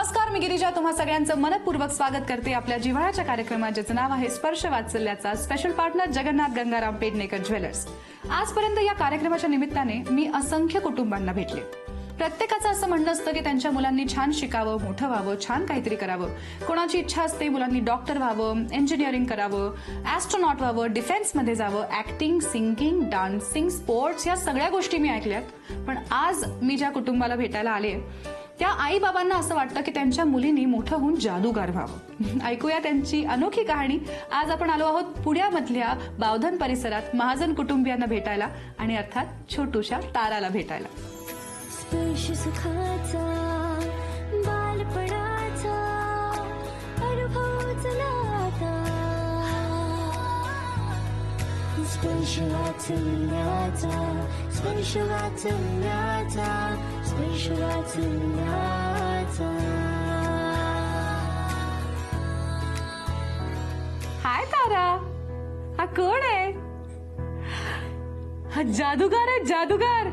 नमस्कार, मी गिरिजा तुम्हा सगळ्यांचं मनपूर्वक स्वागत करते आपल्या जिव्हाळ्याच्या कार्यक्रमात, ज्याचं नाव आहे स्पर्श वात्सल्याचा. Special partner Jagannath Gangaram Pednekar jewellers. आजपर्यंत या कार्यक्रमाच्या निमित्ताने मी असंख्य कुटुंबांना भेटले. प्रत्येकाचं असं म्हणणं असतं की त्यांच्या मुलांनी छान शिकावं, मोठं व्हावं, छान काहीतरी करावं. कोणाची इच्छा असते मुलांनी डॉक्टर व्हावं, इंजिनिअरिंग करावं, ॲस्ट्रॉनॉट व्हावं, डिफेन्समध्ये जावं. ऍक्टिंग, सिंगिंग, डान्सिंग, स्पोर्ट्स या सगळ्या गोष्टी मी ऐकल्यात. पण आज मी ज्या कुटुंबाला भेटायला आले त्या आई बाबांना असं वाटतं की त्यांच्या मुलींनी मोठं होऊन जादूगार व्हावं. ऐकूया त्यांची अनोखी कहाणी. आज आपण आलो आहोत पुण्यामधल्या बावधन परिसरात महाजन कुटुंबियांना भेटायला आणि अर्थात छोटूशा ताराला भेटायला. स्पर्श सुखाचा बालपणाचा अनुभव चला आता. स्पर्श वाचल्याचा, स्पर्श वाचल्याचा, स्पर्श वाचल्याचा. हाय तारा, हा कोण आहे? हा जादूगार आहे, जादूगार.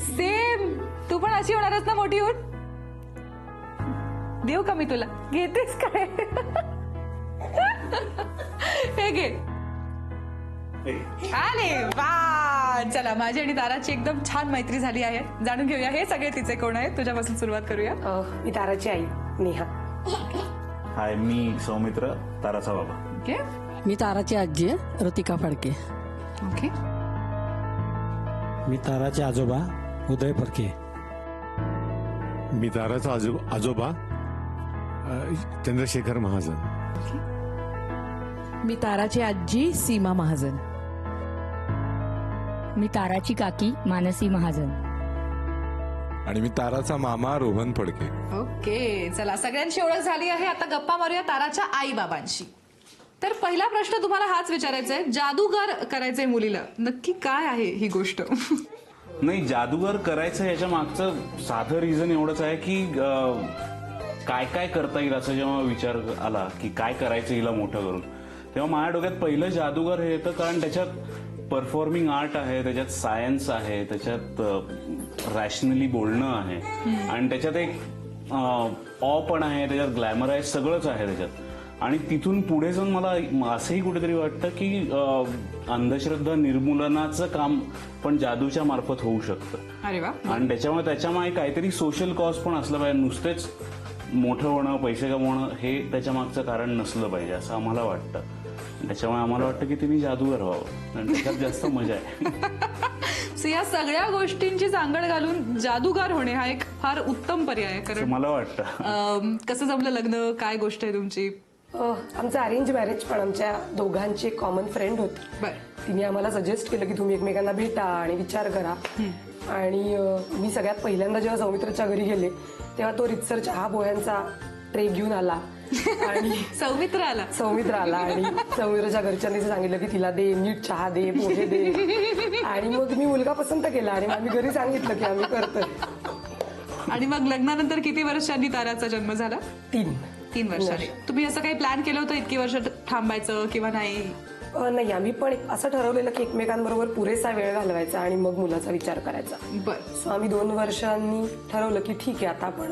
सेम तू पण अशी होणारच ना मोठी होऊन. देऊ का मी तुला? घेतेस काय? हे घे. अरे वा, चला माझी आणि ताराची एकदम छान मैत्री झाली आहे. जाणून घेऊया हे सगळे तिचे कोण आहेत. तुझ्यापासून सुरुवात करूया. मी ताराची आई नेहा. हाय, मी सौमित्र, ताराचा बाबा. ओके मी ताराची आजी आहे, ऋतिका फडके. ओके. मी ताराचे आजोबा उदय फडके. मी ताराचा आजोबा चंद्रशेखर महाजन. मी ताराची आजी सीमा महाजन. मी ताराची काकी मानसी महाजन. आणि मी ताराचा मामा रोहन फडके. ओके, चला सगळ्यांची ओळख झाली आहे. आता गप्पा मारूया ताराच्या आई बाबांशी. तर पहिला प्रश्न तुम्हाला हाच विचारायचा आहे, जादूगार करायचंय मुलीला, नक्की काय आहे ही गोष्ट? नाही, जादूगार करायचं याच्या मागचं साधं रिझन एवढंच आहे की काय काय करता येईल असं जेव्हा विचार आला की काय करायचं हिला मोठं करून, तेव्हा माझ्या डोक्यात पहिलं जादूगार हे येतं. कारण त्याच्यात परफॉर्मिंग आर्ट आहे, त्याच्यात सायन्स आहे, त्याच्यात रॅशनली बोलणं आहे आणि त्याच्यात एक ऑ पण आहे, त्याच्यात ग्लॅमर आहे, सगळंच आहे त्याच्यात. आणि तिथून पुढे जाऊन मला असंही कुठेतरी वाटतं की अंधश्रद्धा निर्मूलनाचं काम पण जादूच्या मार्फत होऊ शकतं. अरे वा. आणि त्याच्यामुळे काहीतरी सोशल कॉज पण असलं पाहिजे. नुसतेच मोठं होणं, पैसे कमवणं हे त्याच्या मागचं कारण नसलं पाहिजे असं आम्हाला वाटतं. त्याच्यामुळे आम्हाला वाटतं की तिने जादूगार व्हावं आणि त्याच्यात जास्त मजा आहे. या सगळ्या गोष्टींची सांगड घालून जादूगार होणे हा एक फार उत्तम पर्याय आहे. कारण मला वाटतं. कसं जमलं लग्न, काय गोष्ट आहे तुमची? आमचं अरेंज मॅरेज, पण आमच्या दोघांची कॉमन फ्रेंड होती. बर. तिने आम्हाला सजेस्ट केलं की तुम्ही एकमेकांना भेटा आणि विचार करा. आणि मी सगळ्यात पहिल्यांदा जेव्हा सौमित्रच्या घरी गेले तेव्हा तो रितसर चहा पोह्यांचा ट्रे घेऊन आला आणि सौमित्र आला आणि सौमित्रच्या घरच्यांनी सांगितलं की तिला दे, नीट चहा दे, पोहे दे. आणि मग मी मुलगा पसंत केला आणि आम्ही घरी सांगितलं की आम्ही करतोय. आणि मग लग्नानंतर किती वर्षांनी ताराचा जन्म झाला? 3 वर्षांनी. तुम्ही असं काही प्लॅन केलं होतं इतकी वर्ष थांबायचं किंवा नाही? नाही, आम्ही पण असं ठरवलेलं की एकमेकांबरोबर पुरेसा वेळ घालवायचा आणि मग मुलाचा विचार करायचा. बरं. सो आम्ही 2 वर्षांनी ठरवलं की ठीक आहे, आता आपण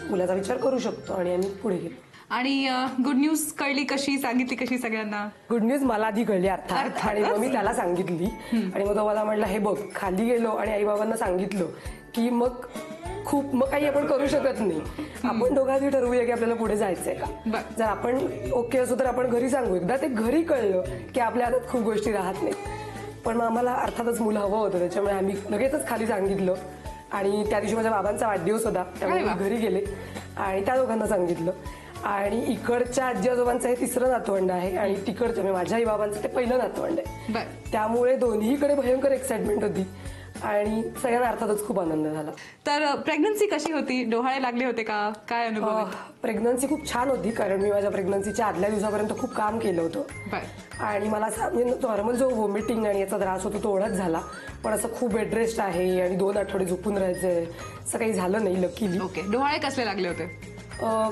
मुलाचा विचार करू शकतो आणि आम्ही पुढे गेलो. आणि गुड न्यूज कळली कशी, सांगितली कशी सगळ्यांना? गुड न्यूज मला आधी कळली अर्थात, आणि मग मी त्याला सांगितली. आणि मग तो मला म्हटला, हे बघ, खाली गेलो आणि आई बाबांना सांगितलं की मग काही आपण करू शकत नाही. आपण दोघांनी ठरवूया की आपल्याला पुढे जायचंय का. जर आपण ओके असो तर आपण घरी सांगू. एकदा ते घरी कळलं की आपल्या हातात खूप गोष्टी राहत नाही. पण मग आम्हाला अर्थातच मुलं हवं होतं, त्याच्यामुळे आम्ही लगेचच खाली सांगितलं. आणि त्या दिवशी माझ्या बाबांचा वाढदिवस होता, त्यामुळे मी घरी गेले आणि त्या दोघांना सांगितलं. आणि इकडच्या आजी आजोबांचं हे 3रं नातवंड आहे आणि तिकडच्या माझ्या आई बाबांचं ते पहिलं नातवंड आहे. त्यामुळे दोन्हीकडे भयंकर एक्साइटमेंट होती आणि सगळ्यांना अर्थातच खूप आनंद झाला. तर प्रेग्नन्सी कशी होती? डोहाळे लागले होते का? काय अनुभव? प्रेग्नन्सी खूप छान होती, कारण मी माझ्या प्रेग्नन्सीच्या आदल्या दिवसापर्यंत खूप काम केलं होतं. आणि मला नॉर्मल जो वॉमिटिंग आणि याचा त्रास होतो तो ओळख झाला, पण असं खूप बेड रेस्ट आहे आणि 2 आठवडे झोपून राहायचंय, असं काही झालं नाही लकीली. ओके. डोहाळे कसले लागले होते?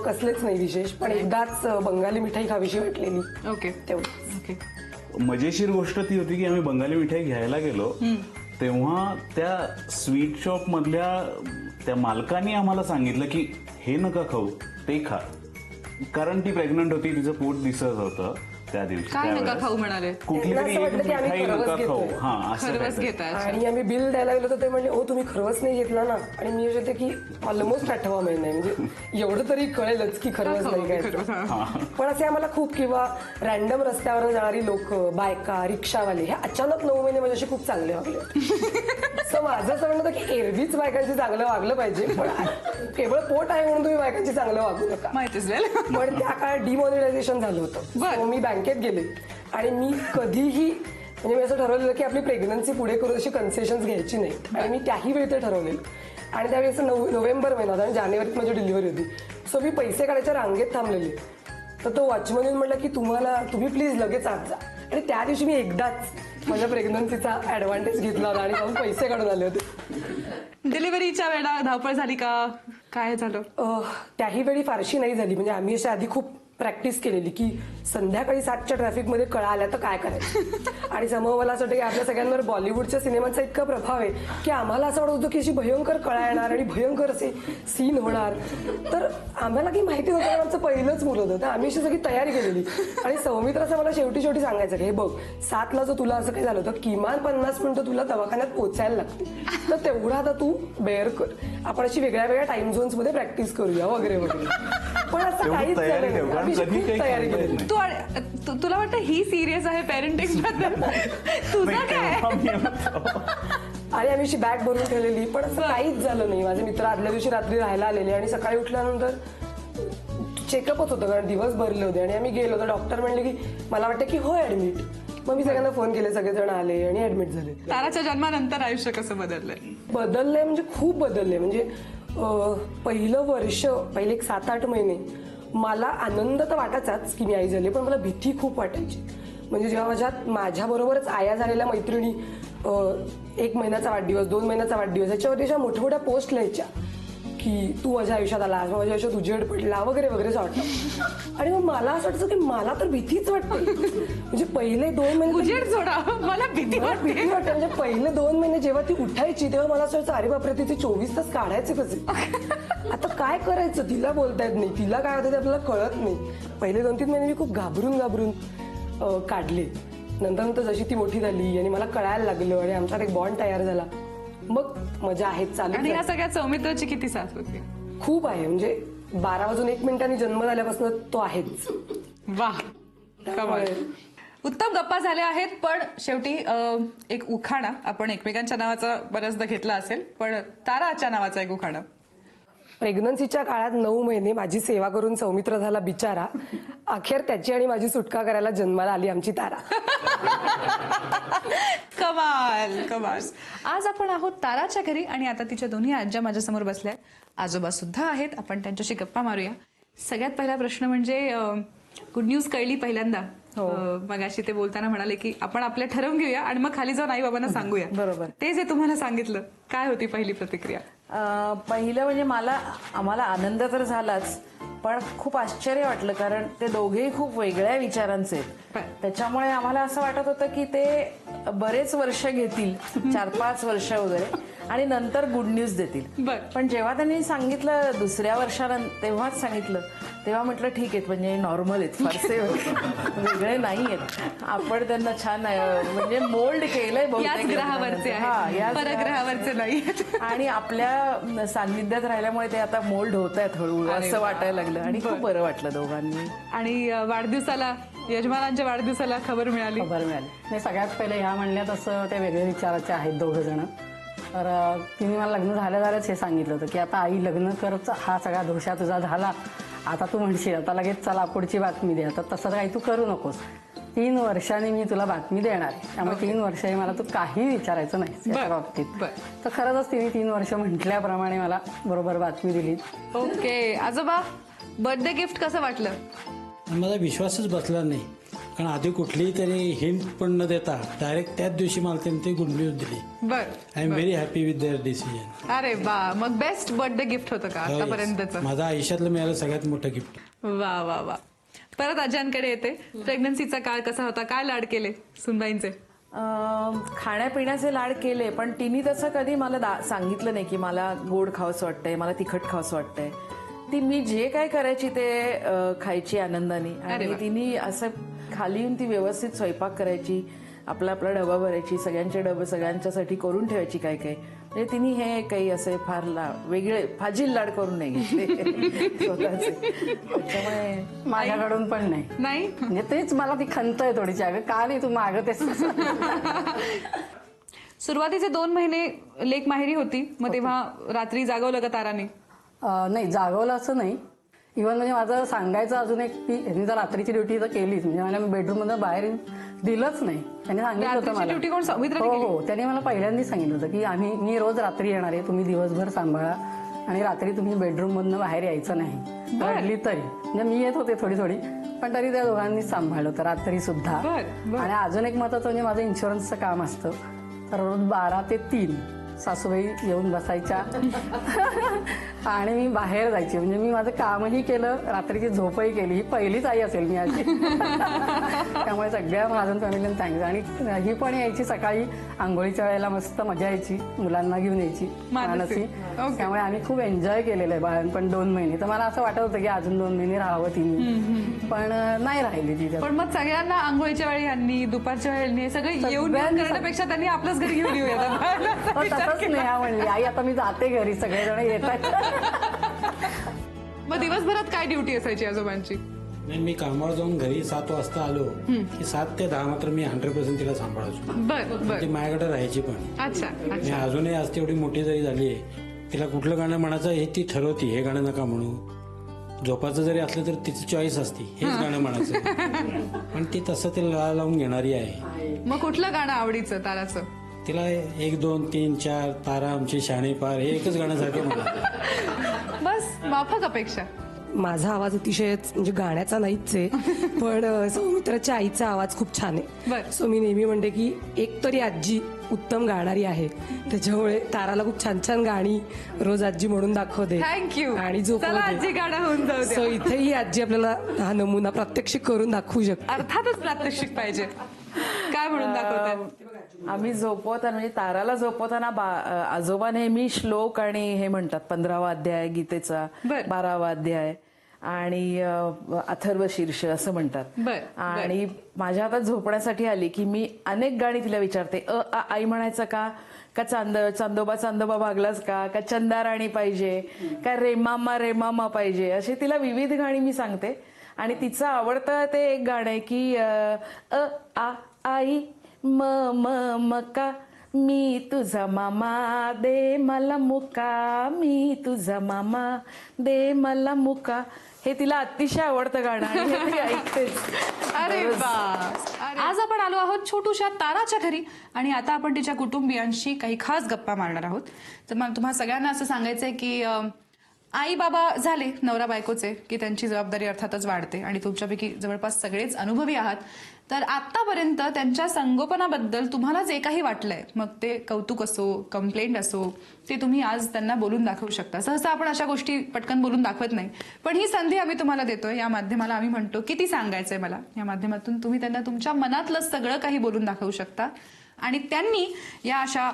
कसलेच नाही विशेष, पण एकदाच बंगाली मिठाई खावीशी वाटलेली. ओके. तेवढं. ओके. मजेशीर गोष्ट ती होती की आम्ही बंगाली मिठाई घ्यायला गेलो तेव्हा त्या स्वीट शॉप मधल्या त्या मालकाने आम्हाला सांगितलं की हे नका खाऊ ते खा, कारण ती प्रेग्नंट होती, तिचं पोट दिसत होतं त्या दिवशी. काय नका त्यावेळेस खाऊ म्हणाले? कुठली त्यांना तरी असं एक वाटलं की आम्ही मिठाई खरवस नका खाऊ. घेतोय. हा असं खरवस काहीतरी. घेताय. आणि आम्ही बिल द्यायला गेलो तर ते म्हणले ओ तुम्ही खरवस नाही घेतला ना. आणि मी होते की ऑलमोस्ट 8वा महिना आहे, म्हणजे एवढं तरी कळेलच की खरवस नाही काय. पण असे आम्हाला खूप, किंवा रॅन्डम रस्त्यावर जाणारी लोक, बायका, रिक्षावाले, हे अचानक 9 महिने माझ्याशी खूप चांगले वागले. सो माझं असं म्हणणं होतं की एरवीच बायकांची चांगलं वागलं पाहिजे, पण केवळ पोट आहे म्हणून तुम्ही बायकांची चांगलं वागू नका. माहितीच वेल. पण त्या काळात डिमॉनिटायझेशन झालं होतं. बरं. So मी बँकेत गेले आणि मी कधीही, म्हणजे मी असं ठरवलेलं की आपली प्रेग्नन्सी पुढे करून अशी कन्सेशन्स घ्यायची नाहीत, आणि मी त्याही वेळी ते ठरवलेलं. आणि त्यावेळी असं नोव्हेंबर महिना होता आणि जानेवारीत माझी डिलिव्हरी होती. सो मी पैसे काढायच्या रांगेत थांबलेले, तर तो वॉचमन येऊन म्हटलं की तुम्ही प्लीज लगेच आत जा. आणि त्या दिवशी मी एकदाच माझ्या प्रेग्नन्सीचा ऍडव्हान्टेज घेतला होता आणि जाऊन पैसे काढून आले होते. डिलिव्हरीच्या वेळा धावपळ झाली का? काय झालं? त्याही वेळी फारशी नाही झाली, म्हणजे आम्ही अशा आधी खूप प्रॅक्टिस केलेली की संध्याकाळी 7च्या ट्रॅफिकमध्ये कळा आल्या तर काय करायचं. आणि समोर मला असं वाटतं की आपल्या सगळ्यांवर बॉलिवूडच्या सिनेमांचा इतका प्रभाव आहे की आम्हाला असं वाटत होतं की अशी भयंकर कळा येणार आणि भयंकर असे सीन होणार. तर आम्हाला काही माहिती नव्हतं, आमचं पहिलंच मुलं होतं, तर आम्ही अशी सगळी तयारी केलेली. आणि सौमित्र असं मला शेवटी सांगायचं की हे बघ 7ला जर तुला असं काही झालं तर किमान 50 मिनिटं तुला दवाखान्यात पोचायला लागते, तर तेवढा आता तू बेअर कर, आपण अशी वेगळ्या वेगळ्या टाइम झोन्स मध्ये प्रॅक्टिस करूया वगैरे वगैरे. पण असं तेवढी काहीच तयारी झालं ठेव, नाही. कारण आम्ही कधी खूप काही तयारी सांगता येत केली. नाही. तुला वाटतं ही सिरियस आहे पेरेंटिंग बद्दल? तुझं काय? आणि आम्ही अशी बॅग भरून ठेवलेली, पण असं काहीच झालं नाही. माझे मित्र आदल्या दिवशी रात्री राहायला आलेले आणि सकाळी उठल्यानंतर चेकअपच होतं, कारण दिवस भरले होते. आणि आम्ही गेलो तर डॉक्टर म्हणले की मला वाटतं की हो ऍडमिट. मग मी सगळ्यांना फोन केले, सगळेजण आले आणि ऍडमिट झाले. ताराच्या जन्मानंतर आयुष्य कसं बदललंय? बदललंय म्हणजे खूप बदललंय. म्हणजे पहिलं वर्ष, पहिले एक 7-8 महिने मला आनंद तर वाटायचाच की मी आई झाली, पण मला भीती खूप वाटायची. म्हणजे जेव्हा माझ्याबरोबरच आया झालेल्या मैत्रिणी 1 महिन्याचा वाढदिवस, 2 महिन्याचा वाढदिवस, याच्यावरती अशा मोठ्या मोठ्या पोस्ट लिहायच्या की तू माझ्या आयुष्यात आला, माझ्या आयुष्यात उजेड पडला वगैरे वगैरे असं वाटतं. आणि मग मला असं वाटतं की मला तर भीतीच वाटते. म्हणजे पहिले 2 महिने उजेड सोडा, मला भीती वाटते. भीती वाटते. म्हणजे पहिले 2 महिने जेव्हा ती उठायची तेव्हा मला असं वाटतं अरे बापरे, तिथे 24 तास काढायचे कसे. आता काय करायचं, तिला बोलता येत नाही, तिला काय होतं ते आपल्याला कळत नाही. पहिले 2-3 महिने मी खूप घाबरून काढले. नंतर जशी ती मोठी झाली आणि मला कळायला लागलं आणि आमच्यात एक बॉन्ड तयार झाला, मग मजा आहे चालू. आणि या सगळ्यात सौमित्राची किती साथ होती? खूप आहे. म्हणजे 12:01 जन्म झाल्यापासून तो आहेच. वाह, कमाल. उत्तम गप्पा झाल्या आहेत, पण शेवटी एक उखाणा आपण एकमेकांच्या नावाचा बऱ्याचदा घेतला असेल, पण ताराच्या नावाचा एक उखाणा. प्रेग्नन्सीच्या काळात 9 महिने माझी सेवा करून सौमित्र झाला बिचारा, अखेर त्याची आणि माझी सुटका करायला जन्माला आली आमची तारा. कमाल. आज आपण आहोत ताराच्या घरी आणि आता तिच्या दोन्ही आज्या माझ्यासमोर बसल्या, आजोबा सुद्धा आहेत. आपण त्यांच्याशी गप्पा मारूया. सगळ्यात पहिला प्रश्न म्हणजे गुड न्यूज कळली पहिल्यांदा. मगाशी ते बोलताना म्हणाले की आपण आपल्या ठरवून घेऊया आणि मग खाली जाऊन आई बाबांना सांगूया. बरोबर. ते जे तुम्हाला सांगितलं, काय होती पहिली प्रतिक्रिया? पहिलं म्हणजे आम्हाला आनंद तर झालाच, पण खूप आश्चर्य वाटलं, कारण ते दोघेही खूप वेगळ्या विचारांचे आहेत. त्याच्यामुळे आम्हाला असं वाटत होतं की ते बरेच वर्ष घेतील, 4-5 वर्ष वगैरे, आणि नंतर गुड न्यूज देतील. पण जेव्हा त्यांनी सांगितलं दुसऱ्या वर्षानंतर, तेव्हाच सांगितलं, तेव्हा म्हटलं ठीक आहेत, म्हणजे नॉर्मल आहेत, फारसे वेगळे नाही आहेत. आपण त्यांना छान म्हणजे मोल्ड केलंय याच ग्रहावरचे आहेत, परग्रहावरचे नाही. आणि आपल्या सान्निध्यात राहिल्यामुळे ते आता मोल्ड होत आहेत हळूहळू, असं वाटायला लागलं आणि खूप बरं वाटलं दोघांनी. आणि वाढदिवसाला, यजमानांच्या वाढदिवसाला खबर मिळाली. नाही, सगळ्यात पहिले ह्या म्हणण्यात असं ते वेगळे विचाराचे आहेत दोघं जण. तर तिने मला लग्न झाल्याच हे सांगितलं होतं की आता आई लग्न कर, हा सगळा धोशा तुझा झाला, आता तू म्हणशील आता लगेच चला पुढची बातमी दे, आता तसं काही तू करू नकोस, 3 वर्षांनी मी तुला बातमी देणार आहे, त्यामुळे 3 वर्षांनी मला तू काही विचारायचं नाही त्या बाबतीत. तर खरंच तिने 3 वर्ष म्हटल्याप्रमाणे मला बरोबर बातमी दिली. ओके. आजोबा, बर्थडे गिफ्ट कसं वाटलं? मला विश्वासच बसला नाही, कारण आधी कुठलीही तरी हिंट पण न देता डायरेक्ट त्याच दिवशी मला त्यांनी ती गुड न्यूज दिली. I am very happy with their decision. अरे वा, मग बेस्ट बर्थडे गिफ्ट होतं का आतापर्यंतचं? माझ्या आयुष्यातलं मिळालं सगळ्यात मोठं गिफ्ट. वा वा वा. परत आज्यांकडे येते. प्रेग्नन्सीचा काळ कसा होता? काय लाड केले सुनबाईंचे? खाण्यापिण्याचे लाड केले, पण तिने तसं कधी मला सांगितलं नाही की मला गोड खावंसं वाटतंय, मला तिखट खावंसं वाटतंय. ती मी जे काय करायची ते खायची आनंदाने. अरे आणि वा. तिने असं खाली येऊन ती व्यवस्थित स्वयंपाक करायची, आपला आपला डबा भरायची, सगळ्यांचे डबे सगळ्यांच्यासाठी करून ठेवायची काय काय. म्हणजे तिने हे काही असे फार वेगळे फाजील लाड करून नाही घेतले स्वतःचे. त्याच्यामुळे माझ्याकडून पण नाही. नाही म्हणजे तेच मला ती खंत आहे थोडीशी, अगं का नाही तू मागं तेच. सुरुवातीचे 2 महिने लेक माहेरी होती, मग तेव्हा रात्री जागवलं का ताराने? नाही जागवलं असं नाही. इव्हन म्हणजे माझं सांगायचं अजून एक की ह्यांनी जर रात्रीची ड्युटी तर केलीच, म्हणजे मला बेडरूम मधून बाहेर दिलंच नाही. त्यांनी सांगितलं होतं रात्रीची मला. ड्युटी कोण सौमित्राने हो केली? हो, त्यांनी मला पहिल्यांदाच सांगितलं होतं की मी रोज रात्री येणार आहे, तुम्ही दिवसभर सांभाळा आणि रात्री तुम्ही बेडरूम मधनं बाहेर यायचं नाही. रडली तरी म्हणजे मी येत होते थोडी थोडी, पण तरी त्या दोघांनीच सांभाळलं होतं रात्री सुद्धा. आणि अजून एक महत्वाचं म्हणजे माझं इन्शुरन्सचं काम असतं, तर रोज 12 ते 3 सासूबाई येऊन बसायच्या आणि मी बाहेर जायची. म्हणजे मी माझं कामही केलं, रात्रीची झोपही केली. ही पहिलीच आई असेल मी अशी. त्यामुळे सगळ्या महाजन फॅमिलीला थँक्स. आणि ही पण यायची सकाळी आंघोळीच्या वेळेला, मस्त मजा यायची, मुलांना घेऊन यायची मानसी. त्यामुळे आम्ही खूप एन्जॉय केलेलं आहे बाळणपण 2 महिने. तर मला असं वाटत होतं की अजून 2 महिने राहावं तिने, पण नाही राहिली ती. पण मग सगळ्यांना आंघोळीच्या वेळी यांनी, दुपारच्या वेळी सगळे येऊन करण्यापेक्षा त्यांनी आपलंच घरी घेऊन येऊया. तसंच नेहा म्हणली, आई आता मी जाते घरी, सगळेजण येतात. मग दिवसभरात काय ड्युटी असायची आजोबांची? नाही, मी कामावर जाऊन घरी 7 वाजता आलो की 7 ते 10 मात्र मी 100% तिला सांभाळायचो. बर ती माझ्याकडे राहायची पण. अच्छा मी अजूनही आज तेवढी मोठी जरी झाली आहे, तिला कुठलं गाणं म्हणायचं हे ती ठरवती, हे गाणं नका म्हणू. झोपाचं जरी असलं तर तिची चॉईस असते, हेच गाणं म्हणायचं. पण ती तसं तिला लावून घेणारी आहे. मग कुठलं गाणं आवडीचं ताराचं? तिला 1 2 3 4 तारा आमची शाणे पार हे एकच गाणं सारखं म्हणा. बस माफक अपेक्षा. माझा आवाज अतिशय म्हणजे गाण्याचा नाहीच आहे, पण सौमित्राच्या आईचा आवाज खूप छान बरं. आहे. सो मी नेहमी म्हणते की एक तरी आजी उत्तम गाणारी आहे, त्याच्यामुळे ताराला खूप छान छान गाणी रोज आजी म्हणून दाखवते. थँक्यू. आणि चला आजी गाणं होऊन जाऊ सो द्या. इथेही आजी आपल्याला हा नमुना प्रात्यक्षिक करून दाखवू शकते. अर्थातच प्रात्यक्षिक पाहिजे. काय म्हणून दाखवतात? आम्ही झोपवताना म्हणजे ताराला झोपवताना आजोबा नेहमी श्लोक आणि हे म्हणतात 15वा अध्याय गीतेचा, बर. 12वा अध्याय आणि अथर्व शीर्ष असं म्हणतात. बर. आणि माझ्या हातात झोपण्यासाठी आली की मी अनेक गाणी तिला विचारते. आई म्हणायचं का चांदोबा चांदोबा भागलास का चंदा राणी पाहिजे का रेमामा रेमामा पाहिजे, अशी तिला विविध गाणी मी सांगते. आणि तिचं आवडतं ते एक गाणं आहे की आई म म मका मी तुझा मामा दे मला मुका, मी तुझा मामा दे मला मुका. हे तिला अतिशय आवडतं गाणं आणि हे ती ऐकतेच. अरे वा. आज आपण आलो आहोत छोटूशा ताराच्या घरी आणि आता आपण तिच्या कुटुंबियांशी काही खास गप्पा मारणार आहोत. तर मग तुम्हाला सगळ्यांना असं सांगायचंय की आई बाबा झाले नवरा बायकोचे की त्यांची जबाबदारी अर्थातच वाढते आणि तुमच्यापैकी जवळपास सगळेच अनुभवी आहात. तर आतापर्यंत त्यांच्या संगोपनाबद्दल तुम्हाला जे काही वाटलंय, मग ते कौतुक असो, कंप्लेंट असो, ते तुम्ही आज त्यांना बोलून दाखवू शकता. सहसा आपण अशा गोष्टी पटकन बोलून दाखवत नाही, पण ही संधी आम्ही तुम्हाला देतोय. या माध्यमाला आम्ही म्हणतो किती सांगायचंय मला, या माध्यमातून तुम्ही त्यांना तुमच्या मनातलं सगळं काही बोलून दाखवू शकता आणि त्यांनी या अशा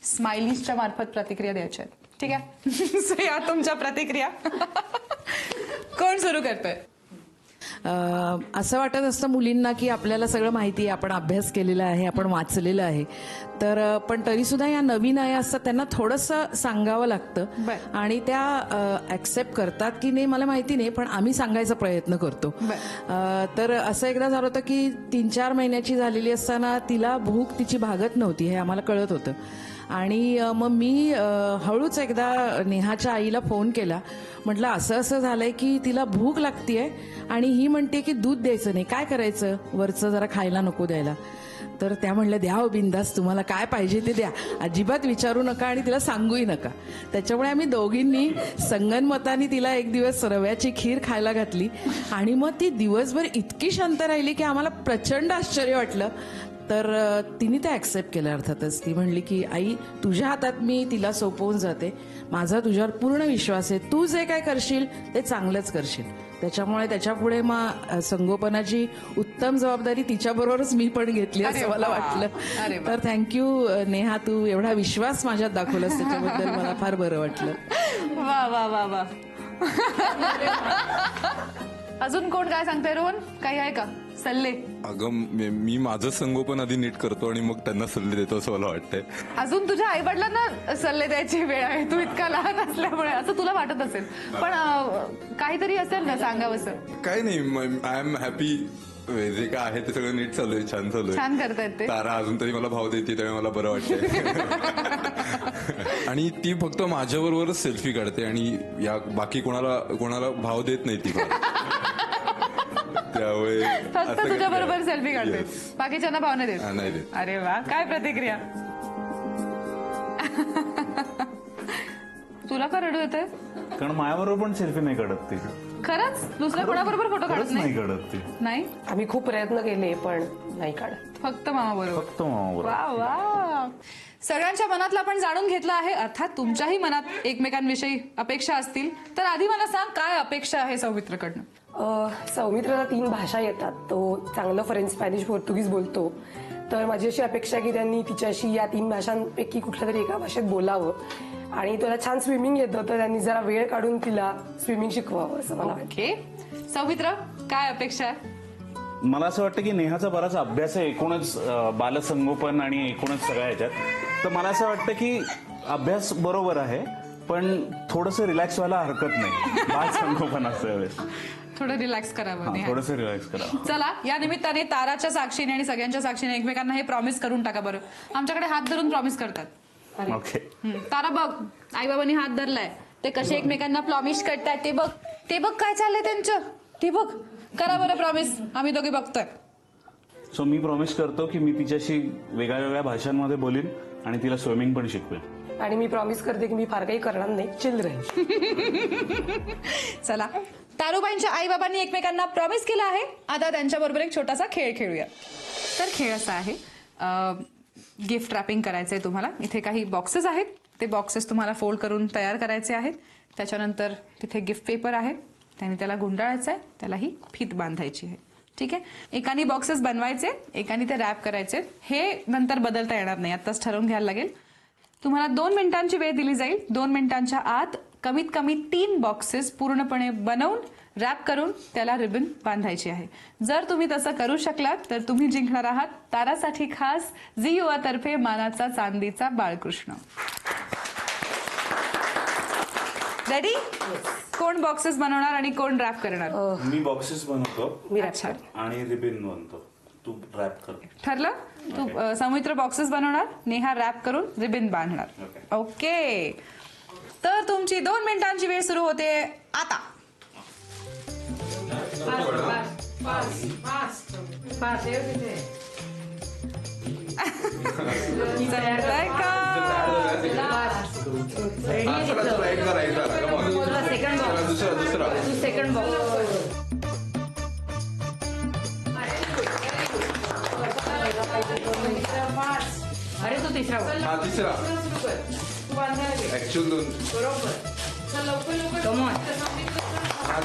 स्माइलीजच्या मार्फत प्रतिक्रिया द्यायच्या आहेत. ठीक आहे? सो या तुमच्या प्रतिक्रिया. कोण सुरू करतोय? असं वाटत असतं मुलींना की आपल्याला सगळं माहिती आहे, आपण अभ्यास केलेला आहे, आपण वाचलेलं आहे, तर पण तरी सुद्धा या नवीन आया असतात त्यांना थोडंसं सांगावं लागतं आणि त्या ऍक्सेप्ट करतात की नाही मला माहिती नाही, पण आम्ही सांगायचा प्रयत्न करतो. तर असं एकदा झालं होतं की 3-4 महिन्याची झालेली असताना तिला भूक तिची भागत नव्हती, हे आम्हाला कळत होतं. आणि मग मी हळूच एकदा नेहाच्या आईला फोन केला, म्हटलं असं असं झालंय की तिला भूक लागतीये आणि ही म्हणते की दूध द्यायचं नाही, काय करायचं, वरचं जरा खायला नको द्यायला. तर त्या म्हणल्या द्या हो बिंदास, तुम्हाला काय पाहिजे ते द्या, अजिबात विचारू नका आणि तिला सांगूही नका. त्याच्यामुळे आम्ही दोघींनी संगनमताने तिला एक दिवस रव्याची खीर खायला घातली आणि मग ती दिवसभर इतकी शांत राहिली की आम्हाला प्रचंड आश्चर्य वाटलं. तर तिने ते ऍक्सेप्ट केलं. अर्थातच ती म्हणली की आई तुझ्या हातात मी तिला सोपवून जाते, माझा तुझ्यावर पूर्ण विश्वास आहे, तू जे काय करशील ते चांगलंच करशील. त्याच्यामुळे त्याच्यापुढे मग संगोपनाची उत्तम जबाबदारी तिच्याबरोबरच मी पण घेतली असं मला वाटलं. तर थँक्यू नेहा, तू एवढा विश्वास माझ्यात दाखवलास त्याच्याबद्दल मला फार बरं वाटलं. वा वा वा वा. अजून कोण काय सांगताय रोहन? काही आहे का सल्ले? अगं मी माझं संगोपन आधी नीट करतो आणि मग त्यांना सल्ले देतो असं मला वाटतंय. अजून तुझ्या आई वडिलांना सल्ले द्यायची वेळ आहे, तू इतका लहान असल्यामुळे असं तुला वाटत असेल, पण काहीतरी असेल ना सांगावंसं. काय नाही, आय एम हॅपी. जे काय आहे ते सगळं नीट चालू आहे, छान चालू आहे. छान करतायत ते. तारा अजून तरी मला भाव देते त्यामुळे मला बरं वाटतंय. आणि ती फक्त माझ्याबरोबरच सेल्फी काढते आणि या बाकी कोणाला भाव देत नाही ती मला. त्यामुळे फक्त तुझ्या बरोबर सेल्फी काढते, Yes. बाकीच्यांना भावना देत नाही देत. अरे वा, काय प्रतिक्रिया? तुला का रडू येतंय? कारण माझ्याबरोबर पण सेल्फी नाही काढत ती. खरंच दुसऱ्या कोणाबरोबर फोटो खरंच काढत नाही नाही? काढत ती. नाही, आम्ही खूप प्रयत्न केले पण नाही काढत. फक्त मामा बरोबर. फक्त मामाबरोबर. वा वा. सगळ्यांच्या मनातलं आपण जाणून घेतलं आहे, अर्थात तुमच्याही मनात एकमेकांविषयी अपेक्षा असतील, तर आधी मला सांग काय अपेक्षा आहे सौमित्रकडनं? सौमित्रला 3 भाषा येतात, तो चांगलं फ्रेंच, स्पॅनिश, पोर्तुगीज बोलतो. तर माझी अशी अपेक्षा आहे की त्यांनी तिच्याशी या 3 भाषांपैकी कुठल्या तरी एका भाषेत बोलावं आणि तुला छान स्विमिंग येतं तर त्यांनी जरा वेळ काढून तिला स्विमिंग शिकवावं असं मला वाटतं. ओके, सौमित्र काय अपेक्षा आहे? मला असं वाटतं की नेहाचा बराच अभ्यास आहे एकूणच बालसंगोपन आणि एकूणच सगळ्या ह्याच्यात. तर मला असं वाटतं की अभ्यास बरोबर आहे पण थोडंसं रिलॅक्स व्हायला हरकत नाही बालसंगोपन असं वेळेस. थोडं रिलॅक्स करावं. नेहा. थोडंसं रिलॅक्स करा. चला, या निमित्ताने ताराच्या साक्षीने आणि सगळ्यांच्या साक्षीने एकमेकांना हे प्रॉमिस करून टाका बरं. आमच्याकडे हात धरून प्रॉमिस करतात. ओके. तारा बघ, आई बाबांनी हात धरलाय, ते कसे एकमेकांना प्रॉमिस करतायत ते बघ. ते बघ काय चाललंय त्यांचं, ते बघ. करा बरं प्रॉमिस, आम्ही दोघे बघतोय. सो मी प्रॉमिस करतो की मी तिच्याशी वेगळ्या वेगळ्या भाषांमध्ये बोलीन आणि तिला स्विमिंग पण शिकवेन. आणि मी प्रॉमिस करते की मी फार काही करणार नाही, चिल राहील. चला, तारुबाईंच्या आई बाबांनी एकमेकांना प्रॉमिस केलं आहे. आता त्यांच्याबरोबर एक छोटासा खेळ खेळूया. तर खेळ असा आहे, गिफ्ट रॅपिंग करायचंय तुम्हाला. इथे काही बॉक्सेस आहेत, ते बॉक्सेस तुम्हाला फोल्ड करून तयार करायचे आहेत. त्याच्यानंतर तिथे गिफ्ट पेपर आहे, त्याने त्याला गुंडाळायचं आहे, त्याला ही फीत बांधायची आहे. ठीक आहे, एकाने बॉक्सेस बनवायचे, एकाने ते रॅप करायचे. हे नंतर बदलता येणार नाही, आत्ताच ठरवून घ्यायला लागेल. तुम्हाला 2 मिनिटांची वेळ दिली जाईल. 2 मिनिटांच्या आत कमीत कमी 3 बॉक्सेस पूर्णपणे बनवून रॅप करून त्याला रिबन बांधायची आहे. जर तुम्ही तसं करू शकलात तर तुम्ही जिंकणार आहात तारासाठी खास झी युवा तर्फे मानाचा चांदीचा बाळकृष्ण. रेडी? कोण बॉक्सेस बनवणार आणि कोण रॅप करणार? मी बॉक्सेस बनवतो मी अच्छा, आणि रिबिन बनवतो, तू रॅप कर. ठरलं? तू सौमित्र बॉक्सेस बनवणार, नेहा रॅप करून रिबिन बांधणार. ओके, तर तुमची 2 मिनिटांची वेळ सुरू होते आता. जमतंय का? अरे तू तिसरा बघ.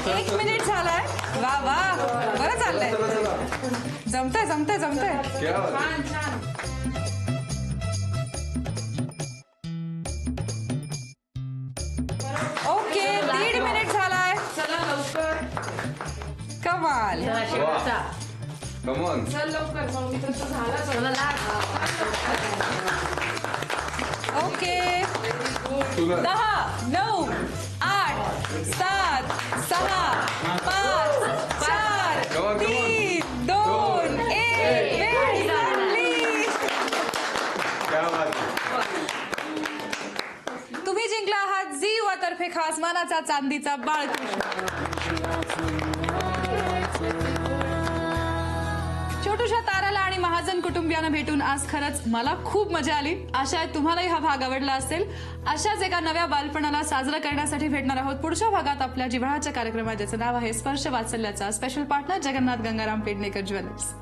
1 मिनिट झालाय. वा वा, बरं चाललंय, जमतंय जमतंय जमतंय. ओके, 1.5 मिनिट झालाय. कमाल. ओके, 10, 9, 8, 7, 6, 5, 4, 3, 2, 1. वेळ संपली. तुम्ही जिंकला आहात झी युवा तर्फे खास मानाचा चांदीचा बाळकृष्ण. छोटूशा ताराला आणि महाजन कुटुंबियांना भेटून आज खरंच मला खूप मजा आली. आशा आहे तुम्हालाही हा भाग आवडला असेल. अशाच एका नव्या बालपणाला साजरं करण्यासाठी भेटणार आहोत पुढच्या भागात आपल्या जिव्हाळ्याच्या कार्यक्रमात, ज्याचं नाव आहे स्पर्श वात्सल्याचा. Special partner Jagannath Gangaram Pednekar jewellers.